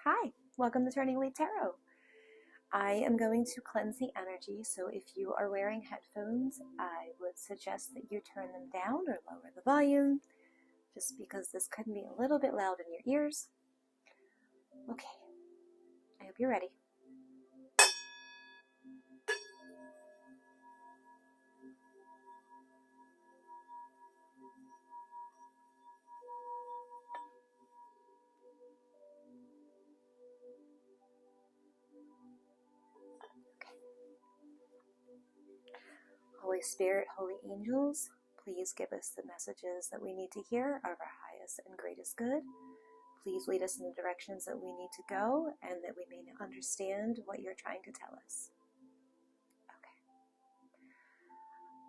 Hi, welcome to Turning Leaf Tarot. I am going to cleanse the energy, so if you are wearing headphones, I would suggest that you turn them down or lower the volume, just because this could be a little bit loud in your ears. Okay, I hope you're ready. Holy Spirit, holy angels, please give us the messages that we need to hear of our highest and greatest good. Please lead us in the directions that we need to go and that we may understand what you're trying to tell us. Okay.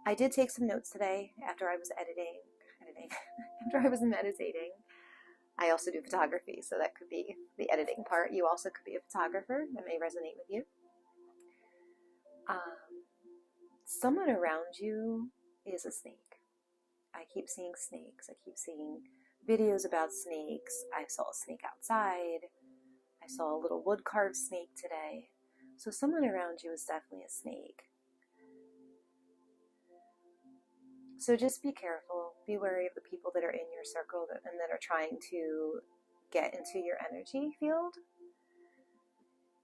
I did take some notes today after I was editing, after I was meditating. I also do photography, so that could be the editing part. You also could be a photographer. That may resonate with you. Someone around you is a snake. I keep seeing snakes. I keep seeing videos about snakes. I saw a snake outside. I saw a little wood carved snake today. So someone around you is definitely a snake. So just be careful. Be wary of the people that are in your circle and that are trying to get into your energy field.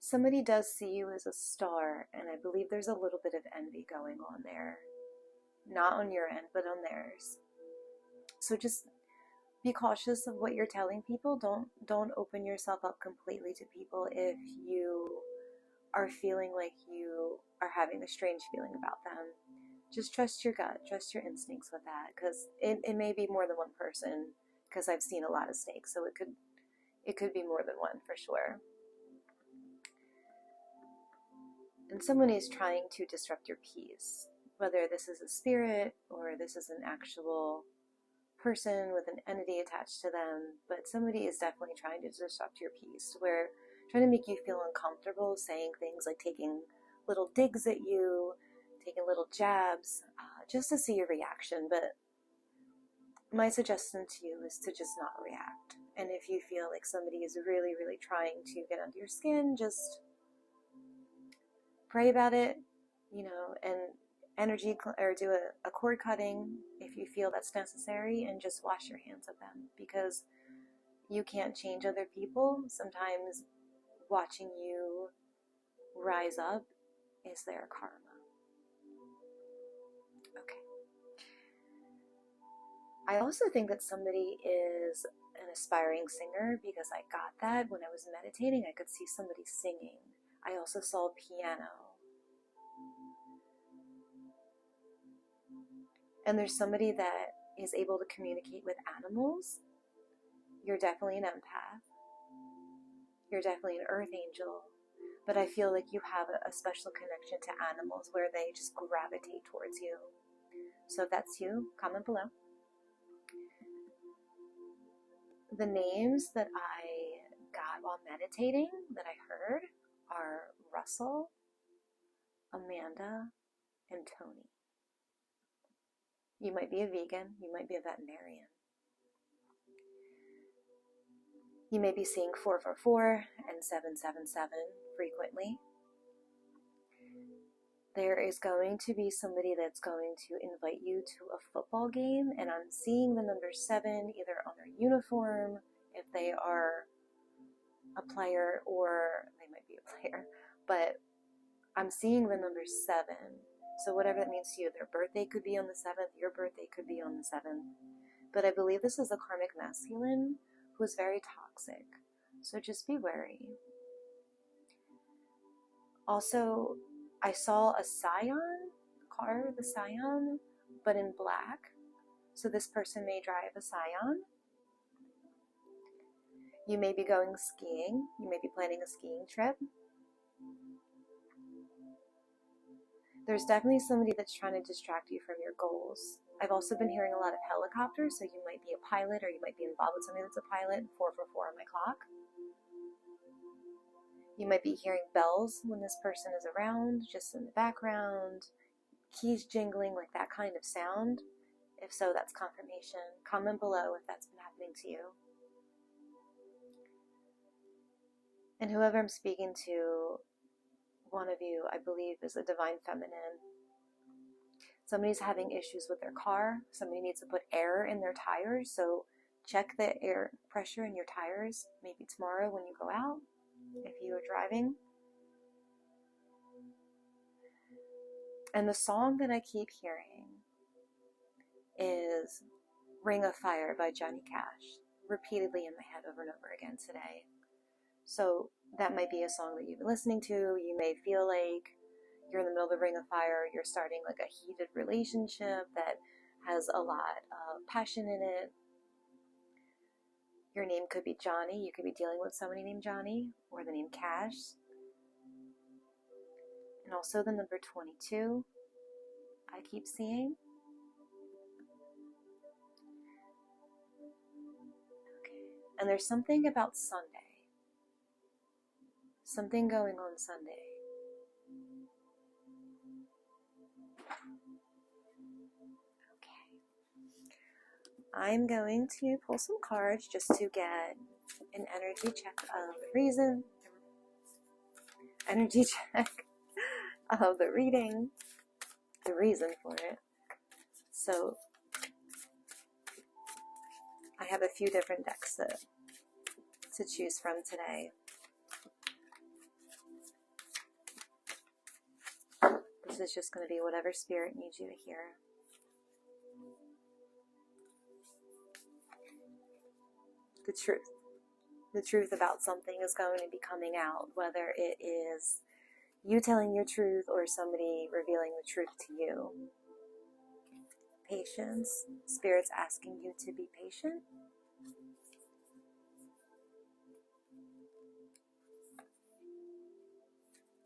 Somebody does see you as a star, and I believe there's a little bit of envy going on there. Not on your end, but on theirs. So just be cautious of what you're telling people. Don't open yourself up completely to people if you are feeling like you are having a strange feeling about them. Just trust your gut, trust your instincts with that, because it may be more than one person, because I've seen a lot of snakes, so it could be more than one for sure. And someone is trying to disrupt your peace, whether this is a spirit or this is an actual person with an entity attached to them, but somebody is definitely trying to disrupt your peace, where trying to make you feel uncomfortable, saying things like taking little digs at you, taking little jabs, just to see your reaction. But my suggestion to you is to just not react. And if you feel like somebody is really, really trying to get under your skin, just pray about it, and energy or do a cord cutting if you feel that's necessary, and just wash your hands of them, because you can't change other people. Sometimes watching you rise up is their karma. Okay. I also think that somebody is an aspiring singer, because I got that when I was meditating. I could see somebody singing. I also saw a piano. And there's somebody that is able to communicate with animals. You're definitely an empath. You're definitely an earth angel. But I feel like you have a special connection to animals where they just gravitate towards you. So if that's you, comment below. The names that I got while meditating that I heard are Russell, Amanda, and Tony. You might be a vegan, you might be a veterinarian. You may be seeing 444 and 777 frequently. There is going to be somebody that's going to invite you to a football game, and I'm seeing the number 7 either on their uniform, if they are a player, or they might be a player, but I'm seeing the number 7. So whatever that means to you, their birthday could be on the 7th, your birthday could be on the 7th. But I believe this is a karmic masculine who is very toxic. So just be wary. Also, I saw a Scion car, the Scion, but in black. So this person may drive a Scion. You may be going skiing. You may be planning a skiing trip. There's definitely somebody that's trying to distract you from your goals. I've also been hearing a lot of helicopters, so you might be a pilot, or you might be involved with somebody that's a pilot. 444 on my clock. You might be hearing bells when this person is around, just in the background, keys jingling, like that kind of sound. If so, that's confirmation. Comment below if that's been happening to you. And whoever I'm speaking to, one of you, I believe, is a divine feminine. Somebody's having issues with their car. Somebody needs to put air in their tires. So check the air pressure in your tires maybe tomorrow when you go out, if you are driving. And the song that I keep hearing is Ring of Fire by Johnny Cash, repeatedly in my head over and over again today. So that might be a song that you've been listening to. You may feel like you're in the middle of the ring of fire, you're starting like a heated relationship that has a lot of passion in it. Your name could be Johnny. You could be dealing with somebody named Johnny, or the name Cash. And also the number 22, I keep seeing. Okay. And there's something about Sunday. Something going on Sunday. I'm going to pull some cards just to get an energy check of reason, energy check of the reading, the reason for it. So I have a few different decks to choose from today. This is just going to be whatever spirit needs you to hear. The truth about something is going to be coming out, whether it is you telling your truth or somebody revealing the truth to you. Patience. Spirit's asking you to be patient.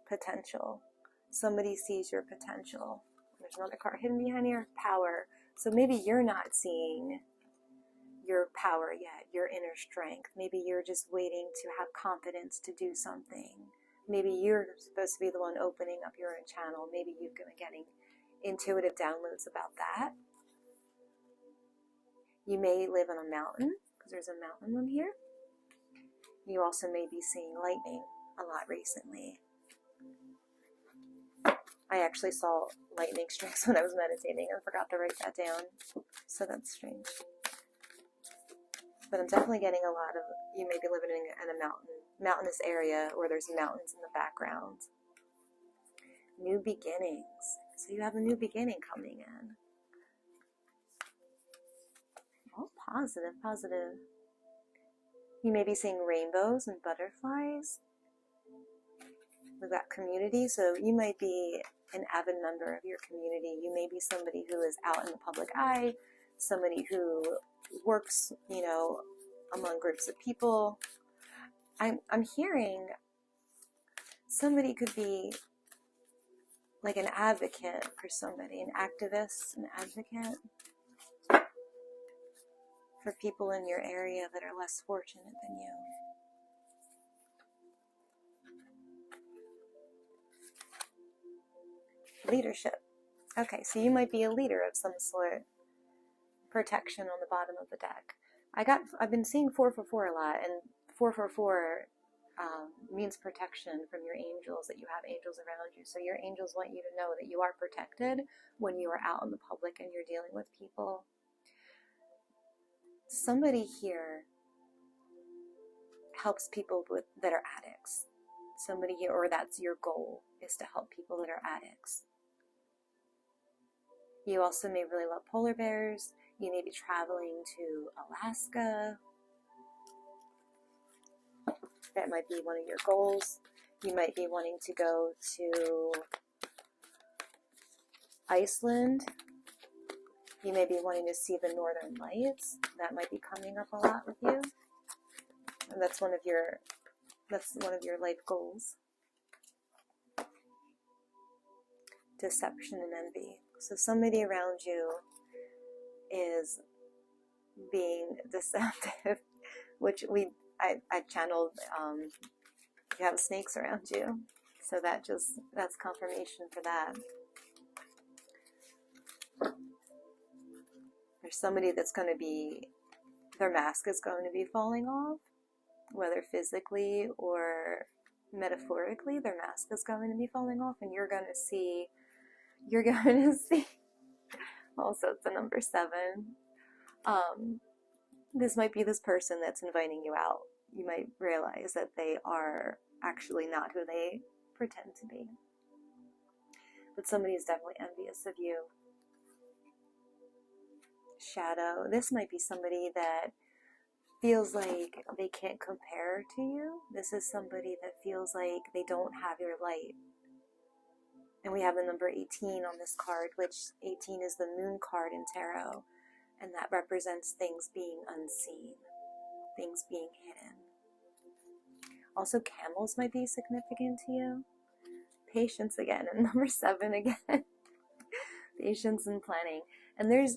Potential. Somebody sees your potential. There's another card hidden behind here. Power. So maybe you're not seeing your power yet, your inner strength. Maybe you're just waiting to have confidence to do something. Maybe you're supposed to be the one opening up your own channel. Maybe you've been getting intuitive downloads about that. You may live on a mountain, because there's a mountain on here. You also may be seeing lightning a lot recently. I actually saw lightning strikes when I was meditating and forgot to write that down. So that's strange. But I'm definitely getting a lot of, you may be living in a mountainous area where there's mountains in the background. New beginnings. So you have a new beginning coming in. Oh, positive, positive. You may be seeing rainbows and butterflies. We've got community, so you might be an avid member of your community. You may be somebody who is out in the public eye, somebody who works, among groups of people. I'm hearing somebody could be like an advocate for somebody, an activist, an advocate for people in your area that are less fortunate than you. Leadership. Okay, so you might be a leader of some sort. Protection on the bottom of the deck. I've been seeing 444 a lot, and 444 means protection from your angels, that you have angels around you. So your angels want you to know that you are protected when you are out in the public and you're dealing with people. Somebody here helps people that are addicts. Somebody here, or that's your goal, is to help people that are addicts. You also may really love polar bears. You may be traveling to Alaska. That might be one of your goals. You might be wanting to go to Iceland. You may be wanting to see the Northern Lights. That might be coming up a lot with you. And that's one of your life goals. Deception and envy. So somebody around you is being deceptive, which I channeled, you have snakes around you. So that's confirmation for that. There's somebody that's going to be, their mask is going to be falling off. whether physically or metaphorically, their mask is going to be falling off, and you're going to see, also it's the number 7. This might be this person that's inviting you out. You might realize that they are actually not who they pretend to be. But somebody is definitely envious of you. Shadow. This might be somebody that feels like they can't compare to you. This is somebody that feels like they don't have your light. And we have the number 18 on this card, which 18 is the moon card in tarot. And that represents things being unseen, things being hidden. Also, camels might be significant to you. Patience again, and number 7 again. Patience and planning. And there's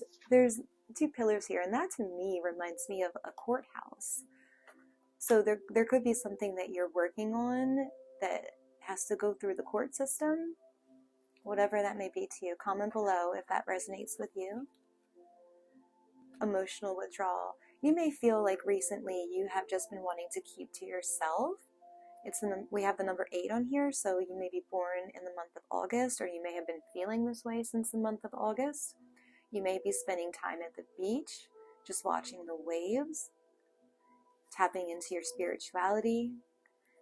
2 pillars here, and that to me reminds me of a courthouse. So there could be something that you're working on that has to go through the court system, whatever that may be to you. Comment below if that resonates with you. Emotional withdrawal. You may feel like recently you have just been wanting to keep to yourself. We have the number 8 on here, so you may be born in the month of August, or you may have been feeling this way since the month of August. You may be spending time at the beach, just watching the waves, tapping into your spirituality,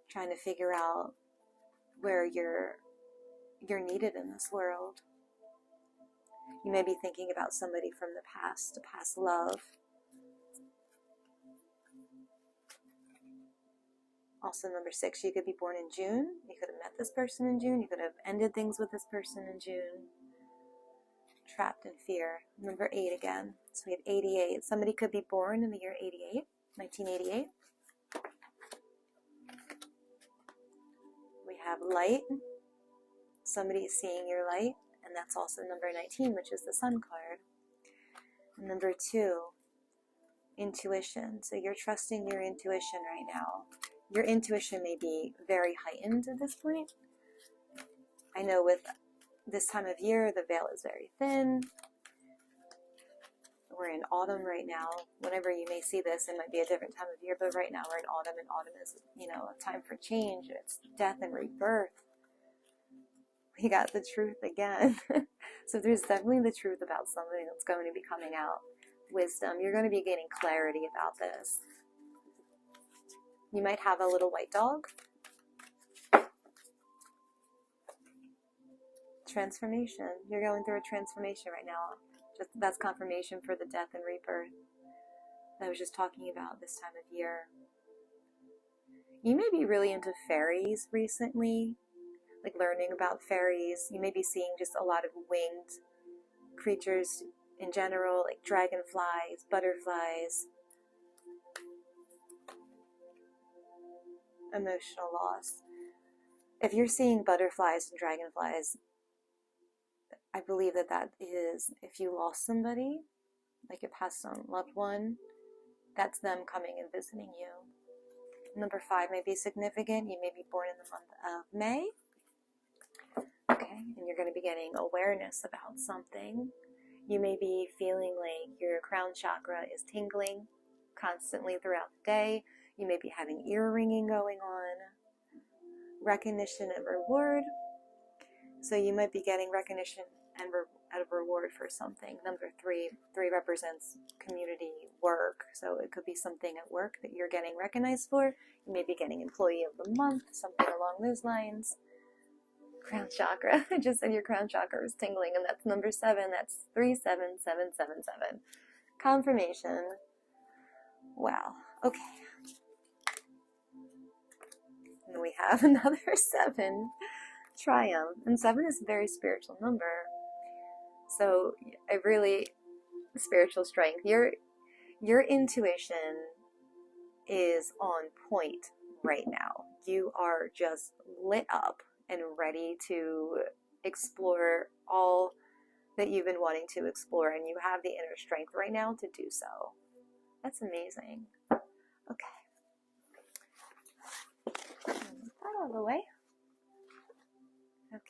trying to figure out where you're needed in this world. You may be thinking about somebody from the past, a past love. Also number 6, you could be born in June. You could have met this person in June. You could have ended things with this person in June. Trapped in fear. Number 8 again. So we have 88. Somebody could be born in the year 1988. We have light. Somebody is seeing your light. And that's also number 19, which is the Sun card. And number 2, intuition. So you're trusting your intuition right now. Your intuition may be very heightened at this point. I know with this time of year, the veil is very thin. We're in autumn right now. Whenever you may see this, it might be a different time of year, but right now we're in autumn, and autumn is, a time for change. It's death and rebirth. We got the truth again. So there's definitely the truth about something that's going to be coming out. Wisdom. You're going to be getting clarity about this. You might have a little white dog. Transformation. You're going through a transformation right now. That's confirmation for the death and rebirth that I was just talking about this time of year. You may be really into fairies recently, like learning about fairies. You may be seeing just a lot of winged creatures in general, like dragonflies, butterflies. Emotional loss. If you're seeing butterflies and dragonflies, I believe that is if you lost somebody, like a passed on loved one, that's them coming and visiting you. Number 5 may be significant. You may be born in the month of May. Okay, and you're going to be getting awareness about something. You may be feeling like your crown chakra is tingling constantly throughout the day. You may be having ear ringing going on. Recognition and reward. So you might be getting recognition and a reward for something. Number 3 represents community work. So it could be something at work that you're getting recognized for. You may be getting employee of the month, something along those lines. Crown chakra. I just said your crown chakra is tingling, and that's number 7. That's 37777. Confirmation. Wow. Okay. And we have another 7. Triumph. And 7 is a very spiritual number. So spiritual strength. Your intuition is on point right now. You are just lit up and ready to explore all that you've been wanting to explore, and you have the inner strength right now to do so. That's amazing. Okay. Put that out of the way. Okay.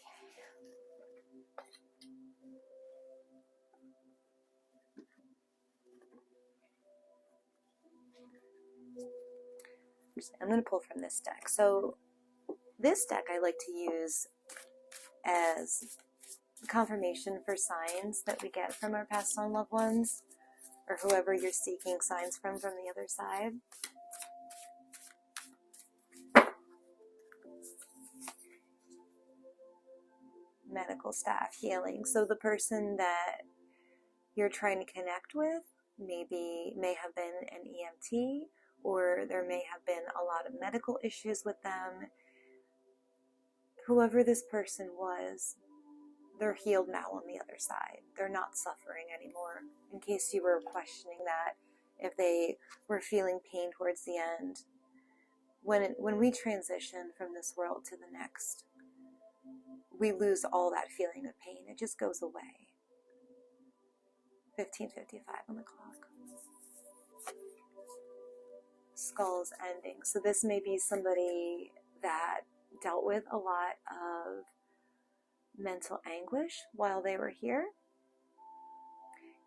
I'm going to pull from this deck. So this deck I like to use as confirmation for signs that we get from our passed on loved ones, or whoever you're seeking signs from the other side. Medical staff, healing. So the person that you're trying to connect with may have been an EMT, or there may have been a lot of medical issues with them. Whoever this person was, they're healed now on the other side. They're not suffering anymore. In case you were questioning that, if they were feeling pain towards the end. When we transition from this world to the next, we lose all that feeling of pain. It just goes away. 15:55 on the clock. Skulls ending. So this may be somebody that dealt with a lot of mental anguish while they were here.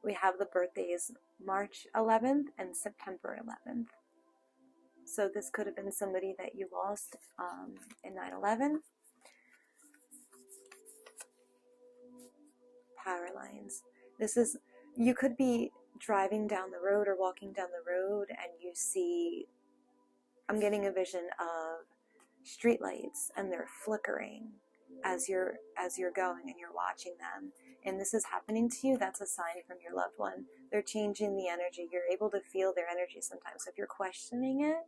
We have the birthdays March 11th and September 11th. So this could have been somebody that you lost in 9/11. Power lines. You could be driving down the road or walking down the road and you see, I'm getting a vision of streetlights and they're flickering as you're going and you're watching them, and this is happening to you. That's a sign from your loved one. They're changing the energy. You're able to feel their energy sometimes. So if you're questioning it,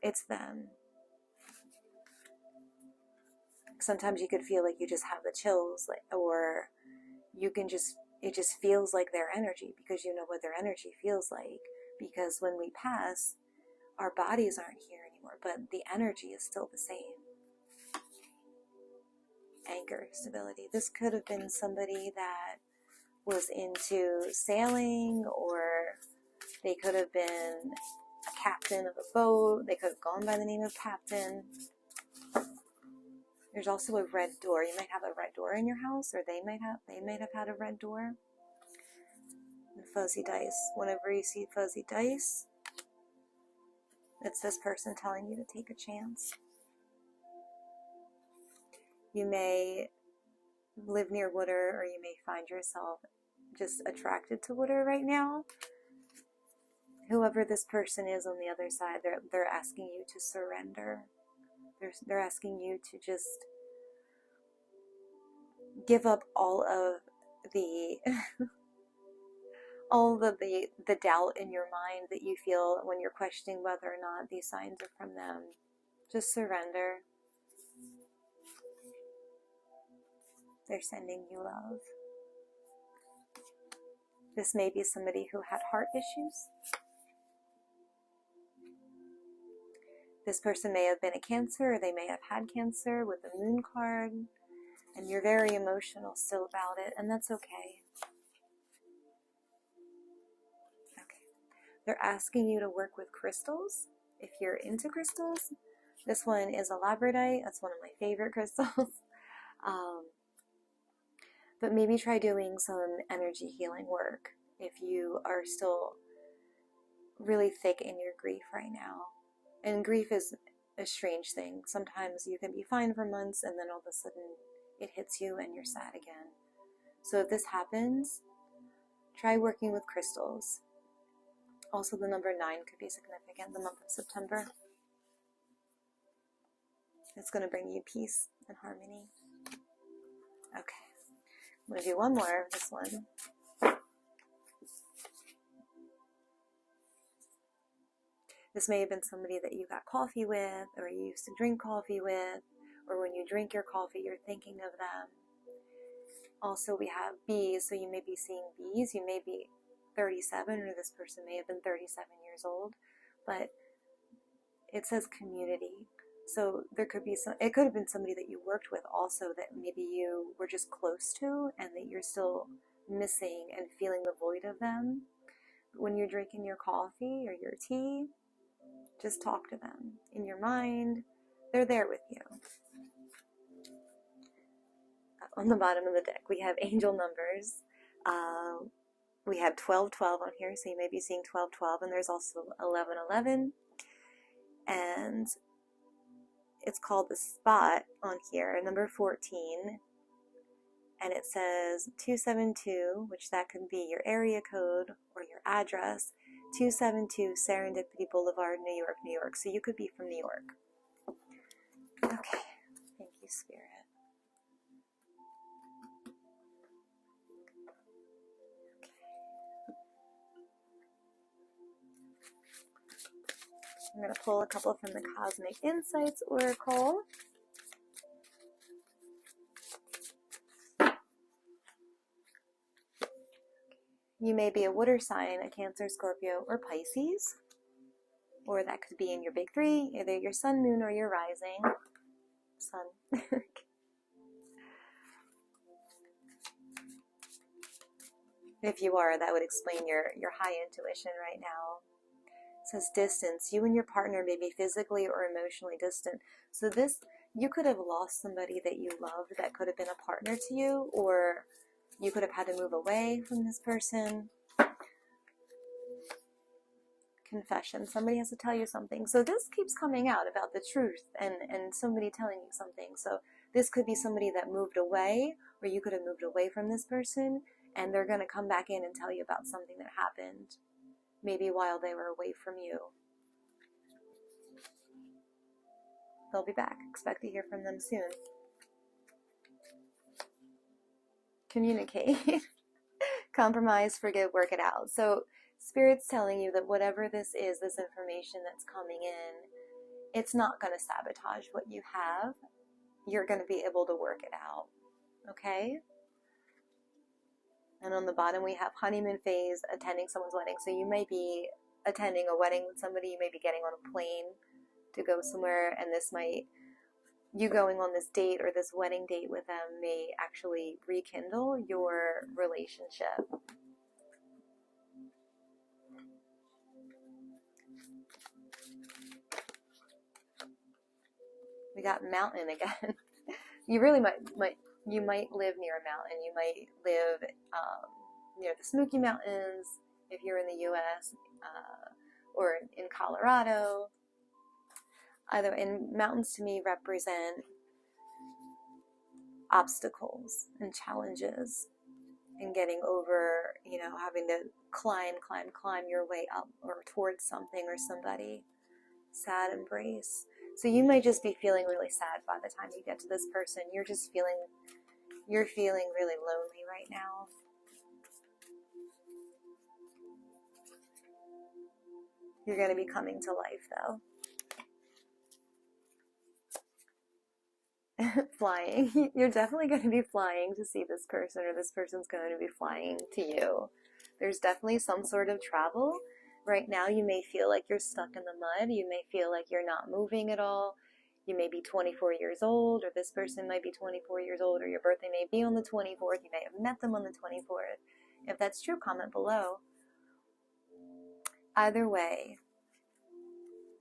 it's them. Sometimes you could feel like you just have the chills, or you can it just feels like their energy, because you know what their energy feels like. Because when we pass, our bodies aren't here anymore, but the energy is still the same. Anchor, stability. This could have been somebody that was into sailing, or they could have been a captain of a boat. They could have gone by the name of captain. There's also a red door. You might have a red door in your house, or they might have had a red door. And fuzzy dice. Whenever you see fuzzy dice, it's this person telling you to take a chance. You may live near water, or you may find yourself just attracted to water right now. Whoever this person is on the other side, they're asking you to surrender. They're asking you to just give up all of the the doubt in your mind that you feel when you're questioning whether or not these signs are from them. Just surrender. They're sending you love. This may be somebody who had heart issues. This person may have been a Cancer, or they may have had Cancer with the Moon card, and you're very emotional still about it, and that's okay. Okay. They're asking you to work with crystals if you're into crystals. This one is a labradorite. That's one of my favorite crystals. But maybe try doing some energy healing work if you are still really thick in your grief right now. And grief is a strange thing. Sometimes you can be fine for months, and then all of a sudden it hits you and you're sad again. So if this happens, try working with crystals. Also, the number 9 could be significant, the month of September. It's going to bring you peace and harmony. Okay. I'm going to do one more of this one. This may have been somebody that you got coffee with, or you used to drink coffee with, or when you drink your coffee, you're thinking of them. Also, we have bees, so you may be seeing bees. You may be 37, or this person may have been 37 years old, but it says community. So there could be it could have been somebody that you worked with also, that maybe you were just close to, and that you're still missing and feeling the void of them. When you're drinking your coffee or your tea, just talk to them in your mind. They're there with you. On the bottom of the deck, we have angel numbers. We have 1212 on here, so you may be seeing 1212, and there's also 1111. And it's called The Spot on here, number 14. And it says 272, which that could be your area code or your address, 272 Serendipity Boulevard, New York, New York. So you could be from New York. Okay, thank you, Spirit. I'm going to pull a couple from the Cosmic Insights Oracle. You may be a water sign, a Cancer, Scorpio, or Pisces. Or that could be in your big three, either your sun, moon, or your rising. Sun. If you are, that would explain your high intuition right now. It says distance. You and your partner may be physically or emotionally distant. So this, you could have lost somebody that you loved that could have been a partner to you, or you could have had to move away from this person. Confession. Somebody has to tell you something. So this keeps coming out about the truth and somebody telling you something. So this could be somebody that moved away, or you could have moved away from this person, and they're going to come back in and tell you about something that happened, maybe while they were away from you. They'll be back. Expect to hear from them soon. Communicate. Compromise, forgive, work it out. So Spirit's telling you that whatever this is, this information that's coming in, it's not going to sabotage what you have. You're going to be able to work it out. Okay? And on the bottom we have honeymoon phase, attending someone's wedding. So you may be attending a wedding with somebody, you may be getting on a plane to go somewhere, and this might, you going on this date or this wedding date with them may actually rekindle your relationship. We got mountain again. You really might live near a mountain. You might live near the Smoky Mountains if you're in the U.S. Or in Colorado. Either, and mountains to me represent obstacles and challenges and getting over, having to climb your way up or towards something or somebody. Sad embrace. So you might just be feeling really sad by the time you get to this person. You're feeling really lonely right now. You're going to be coming to life though. Flying. You're definitely going to be flying to see this person, or this person's going to be flying to you. There's definitely some sort of travel. Right now you may feel like you're stuck in the mud. You may feel like you're not moving at all. You may be 24 years old, or this person might be 24 years old, or your birthday may be on the 24th. You may have met them on the 24th. If that's true, comment below. Either way,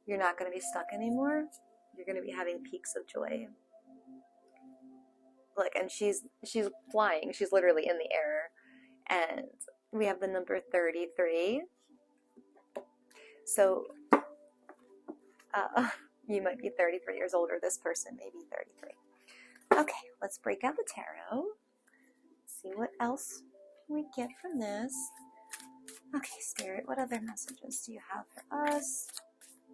you're not going to be stuck anymore. You're going to be having peaks of joy. Look, and she's flying. She's literally in the air. And we have the number 33. So you might be 33 years old, or this person may be 33. Okay, let's break out the tarot. See what else we get from this. Okay, Spirit, what other messages do you have for us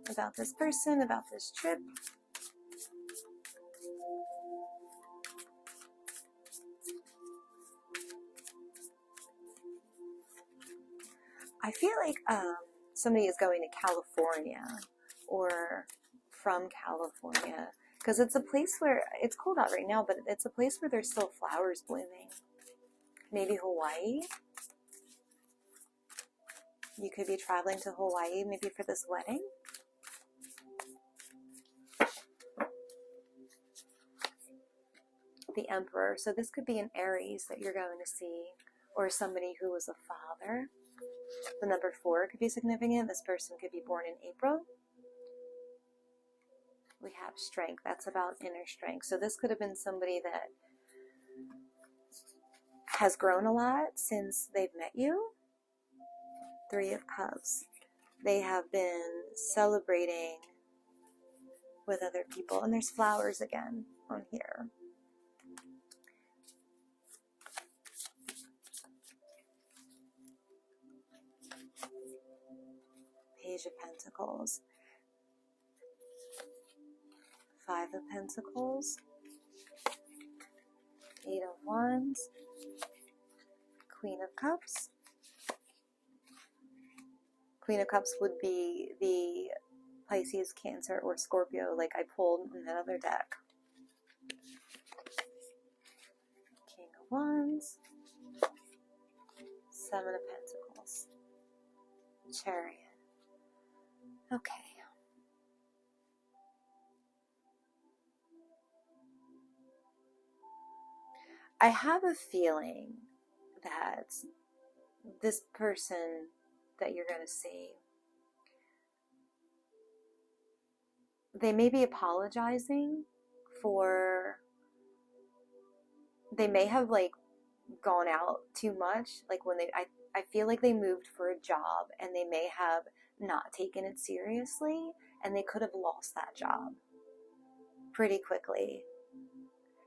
about this person, about this trip? I feel like somebody is going to California or from California, because it's a place where it's cold out right now, but it's a place where there's still flowers blooming. Maybe Hawaii. You could be traveling to Hawaii maybe for this wedding. The Emperor. So this could be an Aries that you're going to see, or somebody who was a father. The number 4 could be significant. This person could be born in April. We have strength. That's about inner strength. So this could have been somebody that has grown a lot since they've met you. 3 of Cups. They have been celebrating with other people. And there's flowers again on here. Page of Pentacles. Five of Pentacles. Eight of Wands. Queen of Cups. Queen of Cups would be the Pisces, Cancer, or Scorpio, like I pulled in that other deck. King of Wands. Seven of Pentacles. Chariot. Okay. I have a feeling that this person that you're going to see, they may be apologizing for, they may have like gone out too much, like when I feel like they moved for a job and they may have not taken it seriously, and they could have lost that job pretty quickly.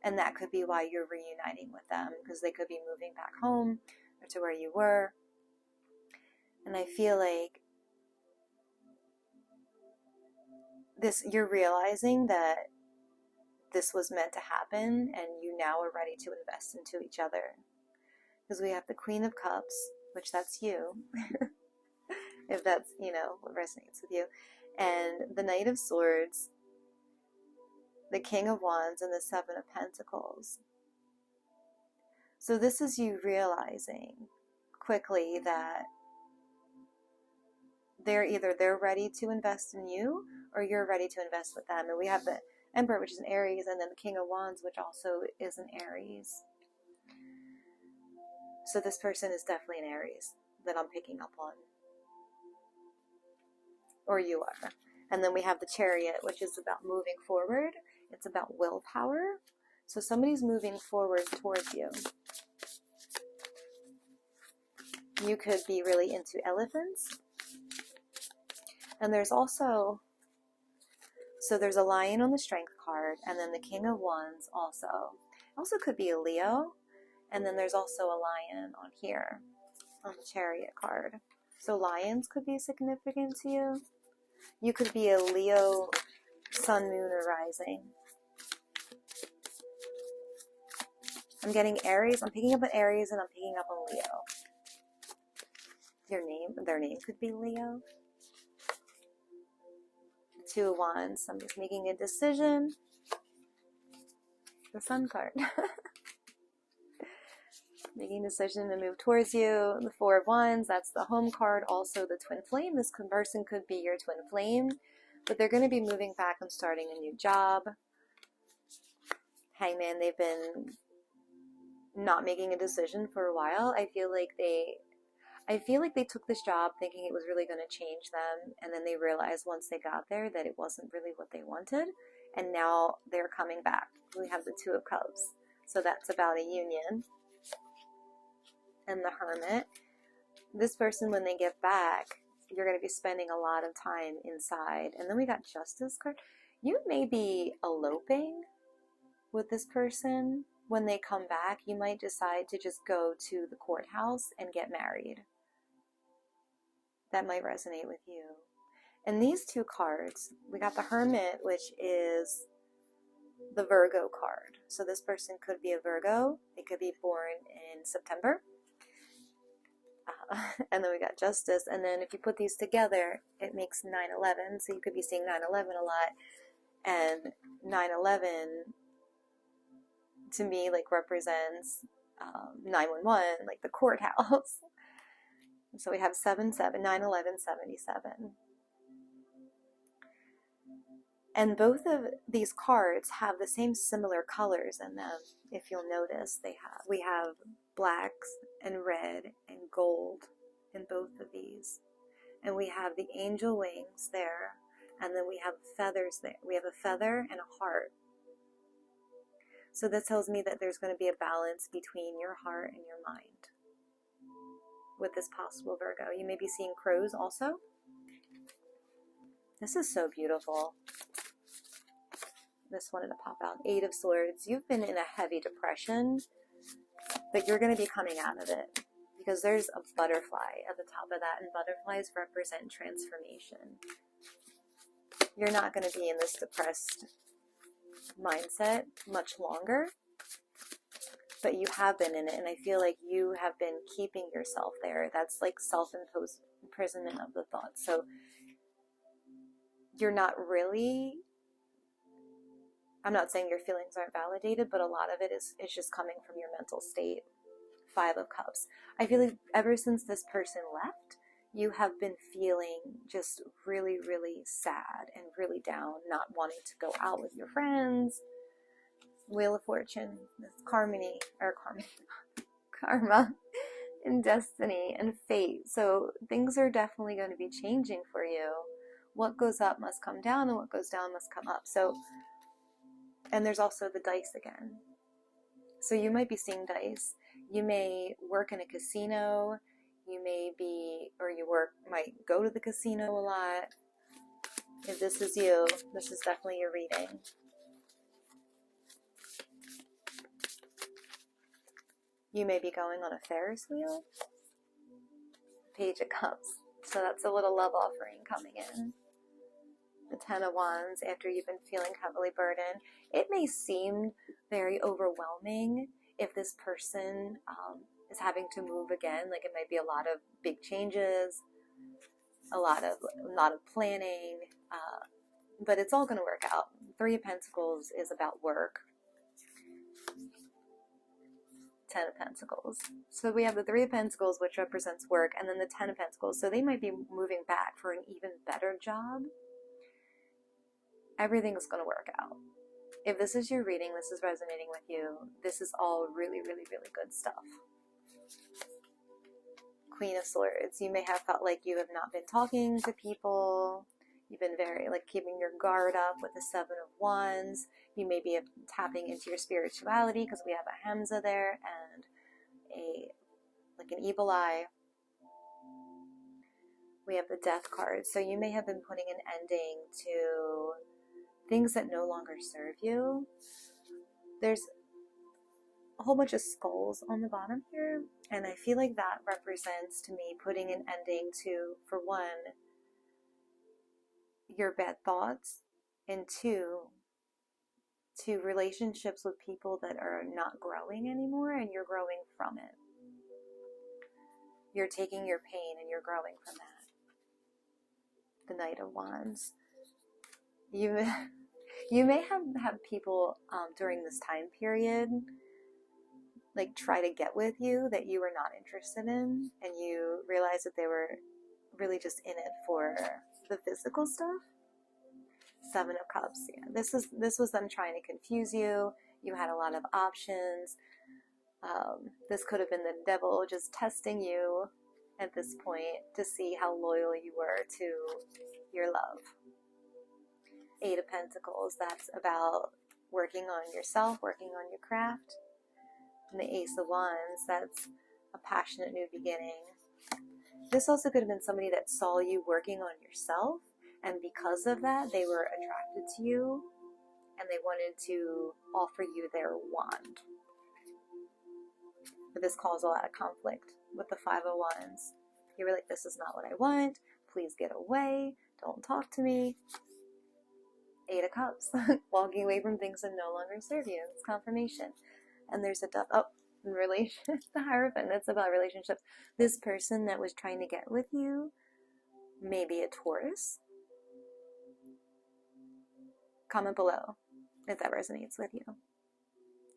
And that could be why you're reuniting with them, because they could be moving back home or to where you were. And I feel like this, you're realizing that this was meant to happen, and you now are ready to invest into each other. Because we have the Queen of Cups, which that's you, if that's, you know, what resonates with you, and the Knight of Swords, the King of Wands, and the Seven of Pentacles. So this is you realizing quickly that they're ready to invest in you, or you're ready to invest with them. And we have the Emperor, which is an Aries, and then the King of Wands, which also is an Aries. So this person is definitely an Aries that I'm picking up on. Or you are. And then we have the Chariot, which is about moving forward. It's about willpower. So somebody's moving forward towards you. You could be really into elephants. And there's also, so there's a Lion on the Strength card, and then the King of Wands also. Also could be a Leo. And then there's also a Lion on here, on the Chariot card. So lions could be significant to you. You could be a Leo, Sun, Moon, or Rising. I'm getting Aries. I'm picking up an Aries, and I'm picking up a Leo. Their name could be Leo. The Two of Wands. Somebody's making a decision. The Sun card. Making a decision to move towards you. The Four of Wands. That's the Home card. Also the Twin Flame. This person could be your Twin Flame, but they're going to be moving back and starting a new job. Hangman. They've been not making a decision for a while. I feel like they took this job thinking it was really going to change them, and then they realized once they got there that it wasn't really what they wanted, and now they're coming back. We have the Two of Cups, so that's about a union. And the Hermit. This person, when they get back, you're going to be spending a lot of time inside. And then we got Justice card. You may be eloping with this person. When they come back, you might decide to just go to the courthouse and get married. That might resonate with you. And these two cards, we got the Hermit, which is the Virgo card. So this person could be a Virgo. They could be born in September. And then we got Justice. And then if you put these together, it makes 9/11. So you could be seeing 9/11 a lot. And 9/11 to me like represents 911, like the courthouse. So we have 7/7, 9/11/77. And both of these cards have the same similar colors in them. If you'll notice, we have blacks and red and gold in both of these. And we have the angel wings there, and then we have feathers there. We have a feather and a heart. So that tells me that there's going to be a balance between your heart and your mind with this possible Virgo. You may be seeing crows also. This is so beautiful. this wanted to pop out. Eight of Swords. You've been in a heavy depression, but you're going to be coming out of it because there's a butterfly at the top of that, and butterflies represent transformation. You're not going to be in this depressed mindset much longer, but you have been in it, and I feel like you have been keeping yourself there. That's like self-imposed imprisonment of the thoughts. So you're not really, I'm not saying your feelings aren't validated, but a lot of it is just coming from your mental state. Five of Cups. I feel like ever since this person left, you have been feeling just really, really sad and really down, not wanting to go out with your friends. Wheel of Fortune, this karma and destiny and fate. So things are definitely going to be changing for you. What goes up must come down, and what goes down must come up. So, and there's also the dice again. So you might be seeing dice. You may work in a casino. You may be, or you might go to the casino a lot. If this is you, this is definitely your reading. You may be going on a Ferris wheel. Page of Cups. So that's a little love offering coming in. The Ten of Wands, after you've been feeling heavily burdened. It may seem very overwhelming if this person is having to move again. Like it might be a lot of big changes, a lot of planning, but it's all going to work out. Three of Pentacles is about work. Ten of Pentacles. So we have the Three of Pentacles, which represents work, and then the Ten of Pentacles. So they might be moving back for an even better job. Everything is going to work out. If this is your reading, this is resonating with you, this is all really, really, really good stuff. Queen of Swords. You may have felt like you have not been talking to people. You've been very, like, keeping your guard up with the Seven of Wands. You may be tapping into your spirituality because we have a Hamza there and an evil eye. We have the Death card. So you may have been putting an ending to things that no longer serve you. There's a whole bunch of skulls on the bottom here, and I feel like that represents to me putting an ending to, for one, your bad thoughts, and two, to relationships with people that are not growing anymore, and you're growing from it. You're taking your pain and you're growing from that. The Knight of Wands. You may have people during this time period like try to get with you that you were not interested in, and you realize that they were really just in it for the physical stuff. Seven of Cups. Yeah, this was them trying to confuse you. You had a lot of options. This could have been the devil just testing you at this point to see how loyal you were to your love. Eight of Pentacles. That's about working on yourself, working on your craft. And the Ace of Wands. That's a passionate new beginning. This also could have been somebody that saw you working on yourself, and because of that, they were attracted to you, and they wanted to offer you their wand. But this caused a lot of conflict with the Five of Wands. You were like, this is not what I want. Please get away. Don't talk to me. Eight of Cups. Walking away from things that no longer serve you. It's confirmation. And there's a in relation, the Hierophant. That's about relationships. This person that was trying to get with you may be a Taurus. Comment below if that resonates with you.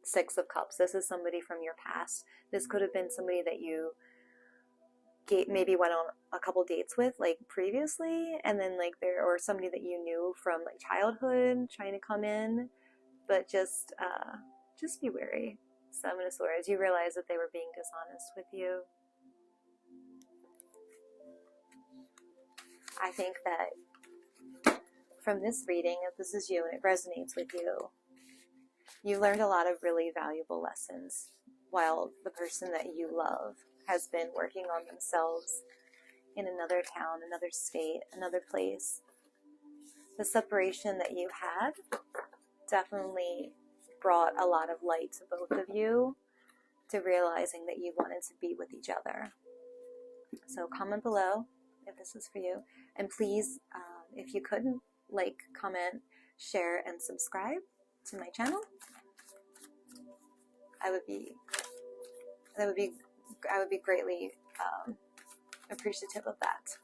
Six of Cups. This is somebody from your past. This could have been somebody that you maybe went on a couple dates with, like, previously, and then or somebody that you knew from like childhood trying to come in, but just be wary. Seven of Swords. You realize that they were being dishonest with you. I think that from this reading, if this is you and it resonates with you, you learned a lot of really valuable lessons while the person that you love has been working on themselves in another town, another state, another place. The separation that you had definitely brought a lot of light to both of you, to realizing that you wanted to be with each other. So comment below if this is for you. And please, if you could, like, comment, share, and subscribe to my channel. I would be greatly appreciative of that.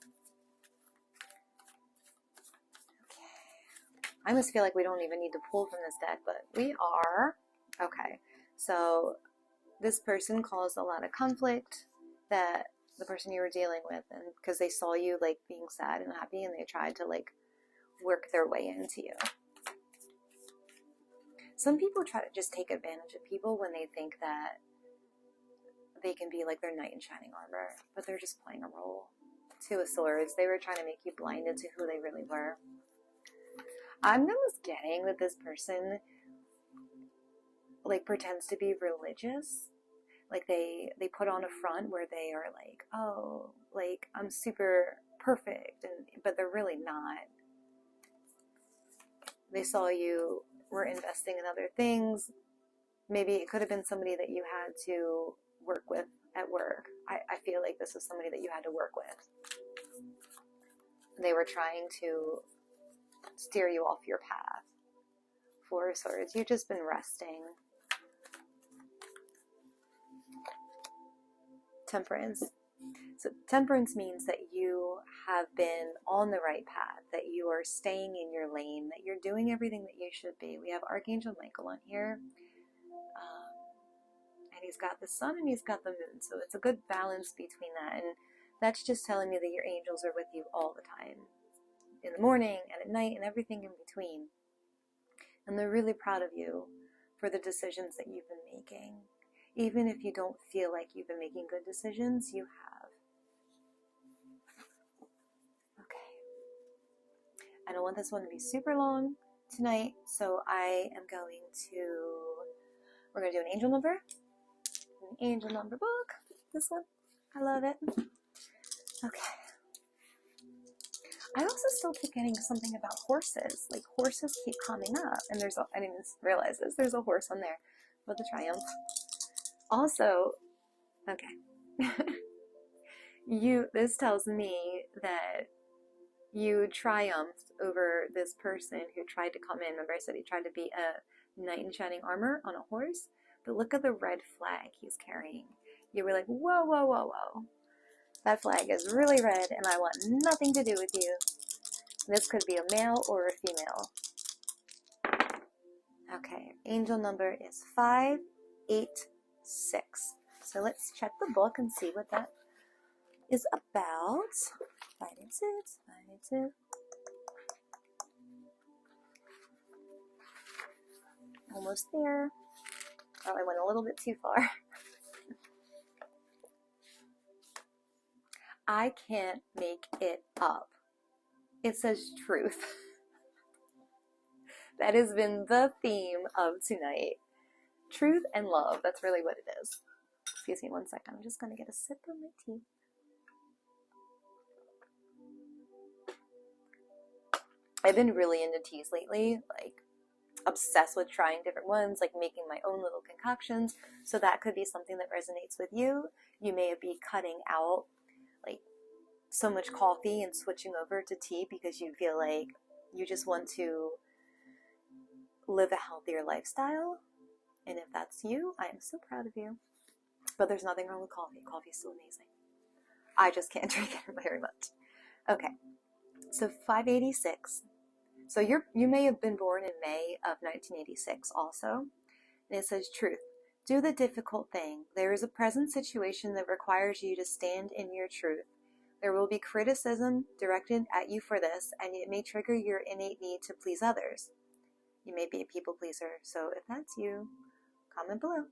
Okay. I almost feel like we don't even need to pull from this deck, but we are. Okay. So this person caused a lot of conflict, that the person you were dealing with, and because they saw you like being sad and happy, and they tried to like work their way into you. Some people try to just take advantage of people when they think that they can be like their knight in shining armor, but they're just playing a role. Two of Swords, they were trying to make you blinded to who they really were. I'm almost getting that this person like pretends to be religious. Like they put on a front where they are like, oh, like I'm super perfect, but they're really not. They saw you were investing in other things. Maybe it could have been somebody that you had to work with at work. I feel like this is somebody that you had to work with. They were trying to steer you off your path. Four of Swords, you've just been resting. Temperance. So Temperance means that you have been on the right path, that you are staying in your lane, that you're doing everything that you should be. We have Archangel Michael on here. And he's got the sun and he's got the moon. So it's a good balance between that. And that's just telling me that your angels are with you all the time. In the morning and at night and everything in between. And they're really proud of you for the decisions that you've been making. Even if you don't feel like you've been making good decisions, you have. Okay. I don't want this one to be super long tonight, so I am going to, we're going to do an angel number. An angel number book. This one. I love it. Okay. I also still keep getting something about horses. Like horses keep coming up. And there's, I didn't even realize this, there's a horse on there with a triumph. Also, okay, this tells me that you triumphed over this person who tried to come in. Remember I said he tried to be a knight in shining armor on a horse? But look at the red flag he's carrying. You were like, whoa, whoa, whoa, whoa. That flag is really red and I want nothing to do with you. This could be a male or a female. Okay, angel number is 586. So let's check the book and see what that is about. 586, 586. Almost there. Oh, I went a little bit too far. I can't make it up. It says truth. That has been the theme of tonight. Truth and love. That's really what it is. Excuse me one second. I'm just going to get a sip of my tea. I've been really into teas lately. Like, obsessed with trying different ones, like making my own little concoctions. So that could be something that resonates with you. You may be cutting out like so much coffee and switching over to tea because you feel like you just want to live a healthier lifestyle. And if that's you, I am so proud of you. But there's nothing wrong with coffee. Coffee is still amazing. I just can't drink it very much. Okay, so 586. So you may have been born in May of 1986 also. And it says, truth. Do the difficult thing. There is a present situation that requires you to stand in your truth. There will be criticism directed at you for this, and it may trigger your innate need to please others. You may be a people pleaser, so if that's you, comment below.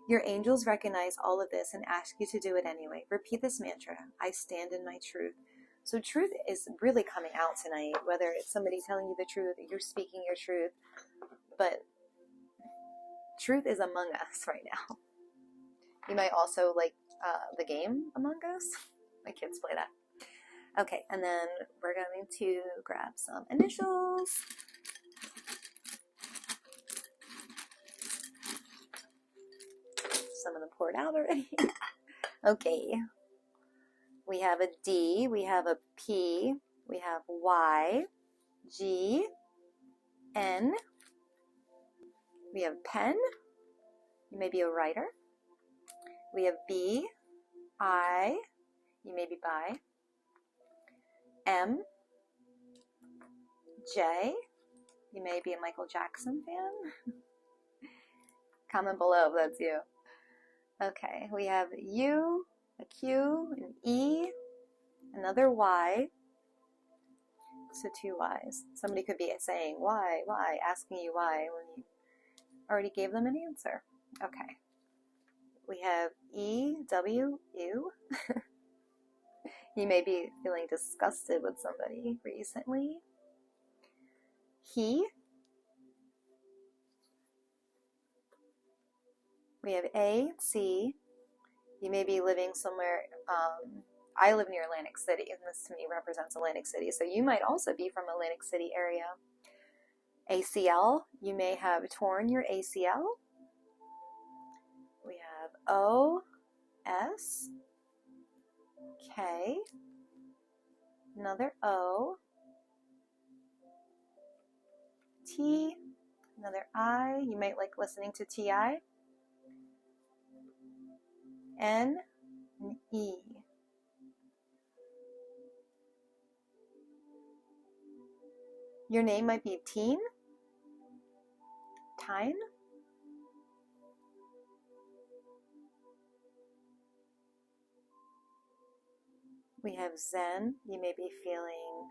Your angels recognize all of this and ask you to do it anyway. Repeat this mantra. I stand in my truth. So truth is really coming out tonight, whether it's somebody telling you the truth, you're speaking your truth, but truth is among us right now. You might also like the game Among Us. My kids play that. Okay, and then we're going to grab some initials. word out already. Okay. We have a D, we have a P, we have Y, G, N, we have pen, you may be a writer. We have B, I, you may be bi. M, J, you may be a Michael Jackson fan. Comment below if that's you. Okay, we have U, a Q, an E, another Y. So 2 Y's. Somebody could be saying, why, asking you why when you already gave them an answer. Okay. We have E, W, U. You may be feeling disgusted with somebody recently. He. We have A, C. You may be living somewhere. I live near Atlantic City, and this to me represents Atlantic City. So you might also be from Atlantic City area. ACL. You may have torn your ACL. We have O, S, K, another O, T, another I. You might like listening to TI. N, and E. Your name might be Teen, Tyne. We have Zen. You may be feeling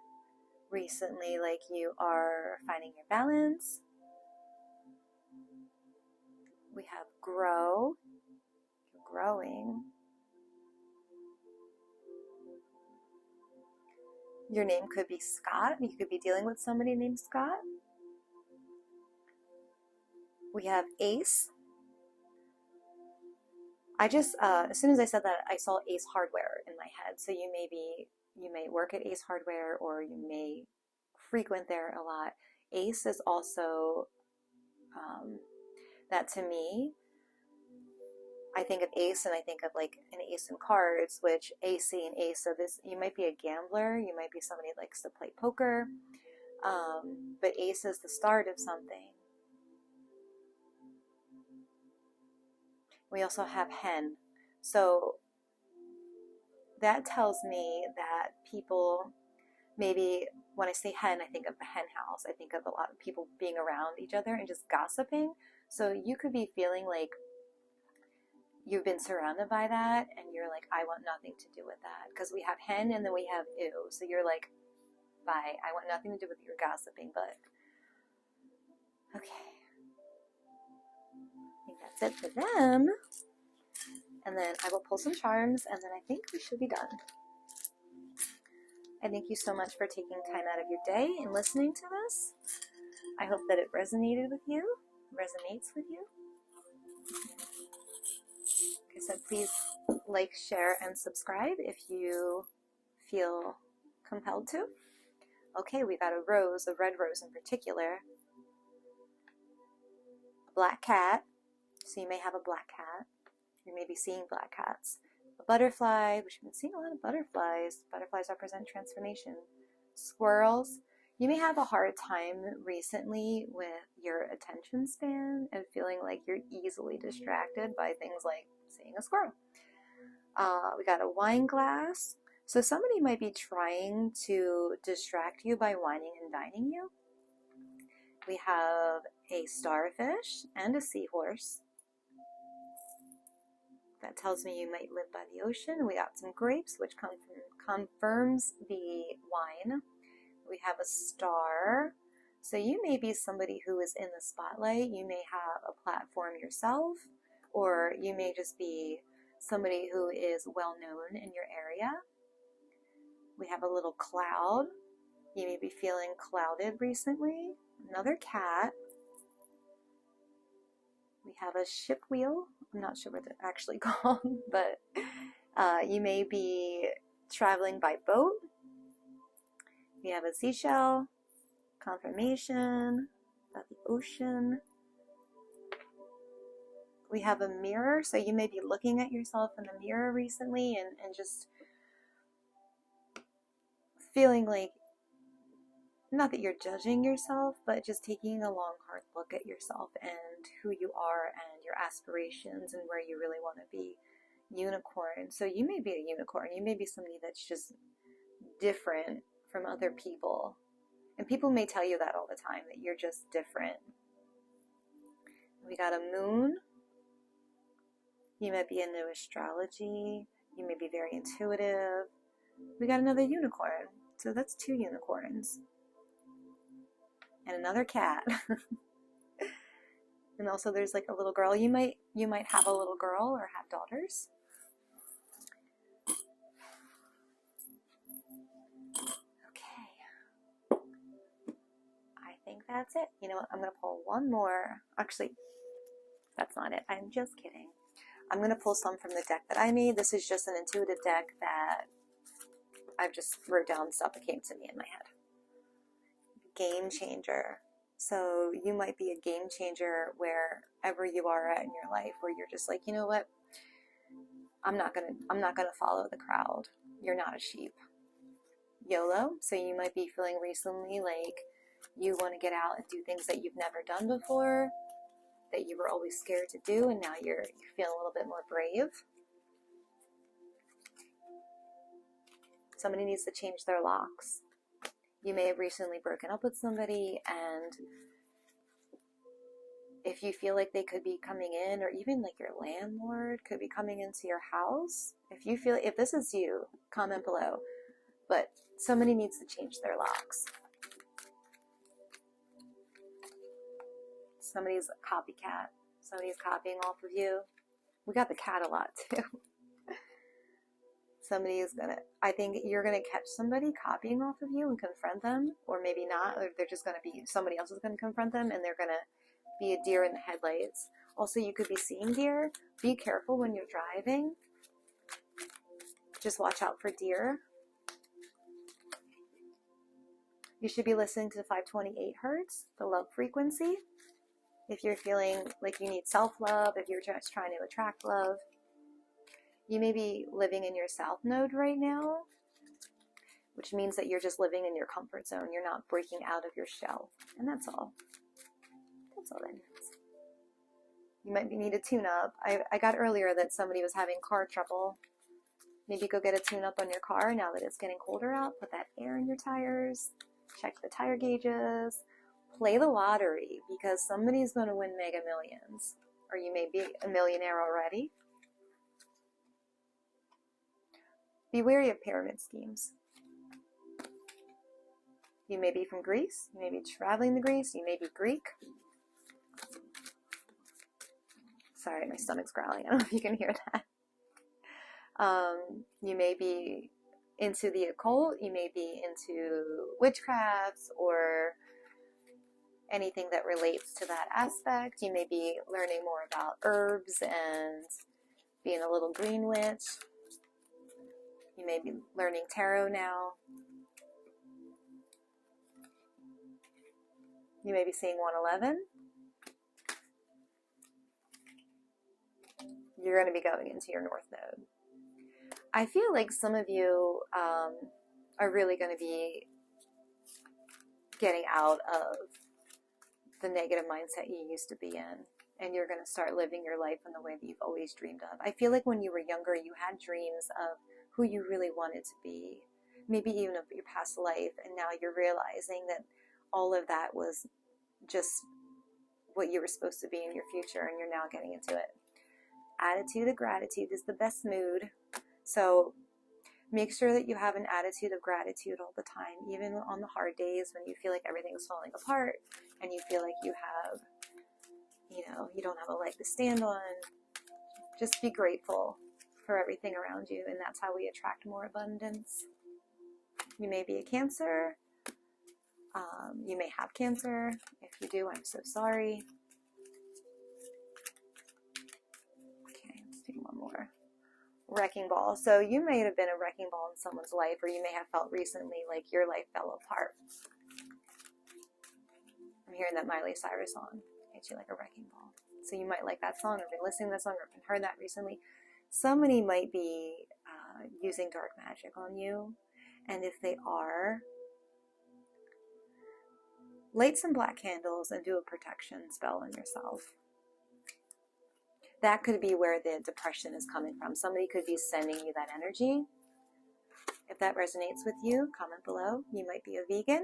recently like you are finding your balance. We have Grow. You're growing. Your name could be Scott. You could be dealing with somebody named Scott. We have Ace. I just, as soon as I said that, I saw Ace Hardware in my head. So you may work at Ace Hardware, or you may frequent there a lot. Ace is also, that to me, I think of Ace and I think of like an ace in cards, which AC and Ace. So this, you might be a gambler. You might be somebody that likes to play poker. But Ace is the start of something. We also have hen. So that tells me that people, maybe when I say hen, I think of the hen house. I think of a lot of people being around each other and just gossiping. So you could be feeling like you've been surrounded by that and you're like, I want nothing to do with that. Because we have hen and then we have ew. So you're like, bye, I want nothing to do with your gossiping, but okay. I think that's it for them. And then I will pull some charms, and then I think we should be done. I thank you so much for taking time out of your day and listening to this. I hope that it resonates with you. Like I said, please like, share, and subscribe if you feel compelled to. Okay, we got a rose, a red rose in particular. A black cat. So you may have a black cat. You may be seeing black cats. A butterfly, which we've been seeing a lot of butterflies. Butterflies represent transformation. Squirrels. You may have a hard time recently with your attention span and feeling like you're easily distracted by things like seeing a squirrel. We got a wine glass. So somebody might be trying to distract you by wining and dining you. We have a starfish and a seahorse. That tells me you might live by the ocean. We got some grapes, which confirms the wine. We have a star. So you may be somebody who is in the spotlight. You may have a platform yourself, or you may just be somebody who is well known in your area. We have a little cloud. You may be feeling clouded recently. Another cat. We have a ship wheel. I'm not sure what they're actually called, but you may be traveling by boat. We have a seashell, confirmation about the ocean, we have a mirror. So you may be looking at yourself in the mirror recently and just feeling like, not that you're judging yourself, but just taking a long, hard look at yourself and who you are and your aspirations and where you really want to be. Unicorn. So you may be a unicorn. You may be somebody that's just different from other people. And people may tell you that all the time, that you're just different. We got a moon. You might be into astrology. You may be very intuitive. We got another unicorn. So that's 2 unicorns. And another cat. And also there's like a little girl. You might have a little girl or have daughters. Okay. I think that's it. You know what? I'm going to pull one more. Actually, that's not it. I'm just kidding. I'm going to pull some from the deck that I made. This is just an intuitive deck that I've just wrote down stuff that came to me in my head. Game changer. So you might be a game changer wherever you are at in your life, where you're just like, you know what? I'm not gonna follow the crowd. You're not a sheep. YOLO. So you might be feeling recently like you want to get out and do things that you've never done before, that you were always scared to do, and now you're feeling a little bit more brave. Somebody needs to change their locks. You may have recently broken up with somebody, and if you feel like they could be coming in, or even like your landlord could be coming into your house, if this is you, comment below. But somebody needs to change their locks. Somebody's a copycat. Somebody's copying off of you. We got the cat a lot too. I think you're gonna catch somebody copying off of you and confront them, or maybe not, or they're just gonna be, somebody else is gonna confront them and they're gonna be a deer in the headlights. Also, you could be seeing deer. Be careful when you're driving. Just watch out for deer. You should be listening to 528 hertz, the love frequency. If you're feeling like you need self-love, if you're just trying to attract love. You may be living in your south node right now, which means that you're just living in your comfort zone. You're not breaking out of your shell. And that's all. That's all that means. You might need a tune-up. I got earlier that somebody was having car trouble. Maybe go get a tune-up on your car now that it's getting colder out. Put that air in your tires. Check the tire gauges. Play the lottery, because somebody's going to win Mega Millions. Or you may be a millionaire already. Be wary of pyramid schemes. You may be from Greece. You may be traveling to Greece. You may be Greek. Sorry, my stomach's growling. I don't know if you can hear that. You may be into the occult. You may be into witchcrafts or anything that relates to that aspect. You may be learning more about herbs and being a little green witch. You may be learning tarot now. You may be seeing 111. You're going to be going into your north node. I feel like some of you are really going to be getting out of the negative mindset you used to be in. And you're going to start living your life in the way that you've always dreamed of. I feel like when you were younger, you had dreams of who you really wanted to be. Maybe even of your past life. And now you're realizing that all of that was just what you were supposed to be in your future. And you're now getting into it. Attitude of gratitude is the best mood. So make sure that you have an attitude of gratitude all the time, even on the hard days when you feel like everything is falling apart and you feel like you have, you don't have a leg to stand on. Just be grateful for everything around you, and that's how we attract more abundance. You may be a Cancer. You may have cancer. If you do, I'm so sorry. Okay, let's do one more. Wrecking ball. So you may have been a wrecking ball in someone's life, or you may have felt recently like your life fell apart. I'm hearing that Miley Cyrus song. Hit you like a wrecking ball. So you might like that song, or been listening to that song, or been heard that recently. Somebody might be using dark magic on you, and if they are, light some black candles and do a protection spell on yourself. That could be where the depression is coming from. Somebody could be sending you that energy. If that resonates with you, comment below. You might be a vegan.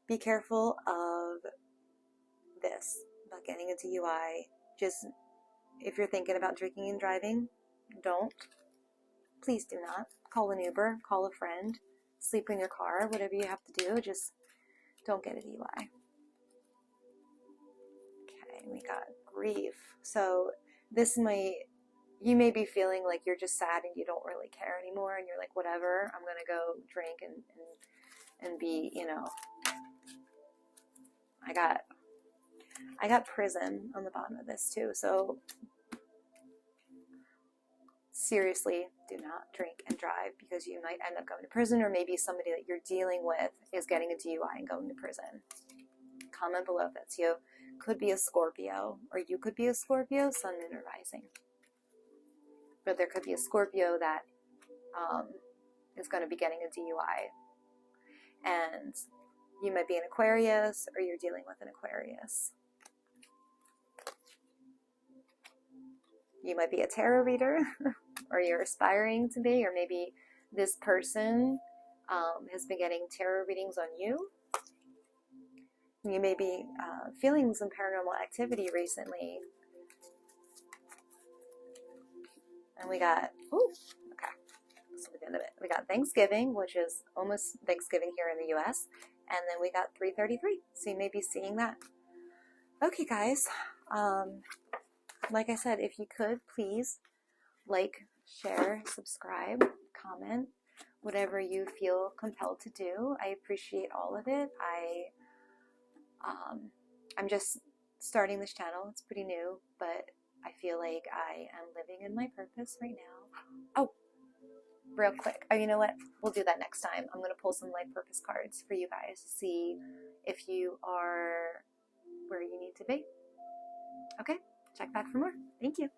Be careful of this, about getting a DUI. Just, if you're thinking about drinking and driving, don't. Please do not. Call an Uber, call a friend, sleep in your car, whatever you have to do, just don't get a DUI. Okay, we got grief. So this might, you may be feeling like you're just sad and you don't really care anymore, and you're like, whatever, I'm gonna go drink and be, you know, I got prison on the bottom of this too, so seriously, do not drink and drive, because you might end up going to prison, or maybe somebody that you're dealing with is getting a DUI and going to prison. Comment below if that's you. Could be a Scorpio, or you could be a Scorpio, Sun, Moon, or Rising. But there could be a Scorpio that is going to be getting a DUI. And you might be an Aquarius, or you're dealing with an Aquarius. You might be a tarot reader, or you're aspiring to be, or maybe this person has been getting tarot readings on you. You may be feeling some paranormal activity recently. And we got, ooh, okay, this will be the end of it. We got Thanksgiving, which is almost Thanksgiving here in the US. And then we got 333. So you may be seeing that. Okay, guys. Like I said, if you could, please like, share, subscribe, comment, whatever you feel compelled to do. I appreciate all of it. I'm just starting this channel. It's pretty new, but I feel like I am living in my purpose right now. Oh, real quick. Oh, you know what? We'll do that next time. I'm going to pull some life purpose cards for you guys to see if you are where you need to be. Okay, check back for more. Thank you.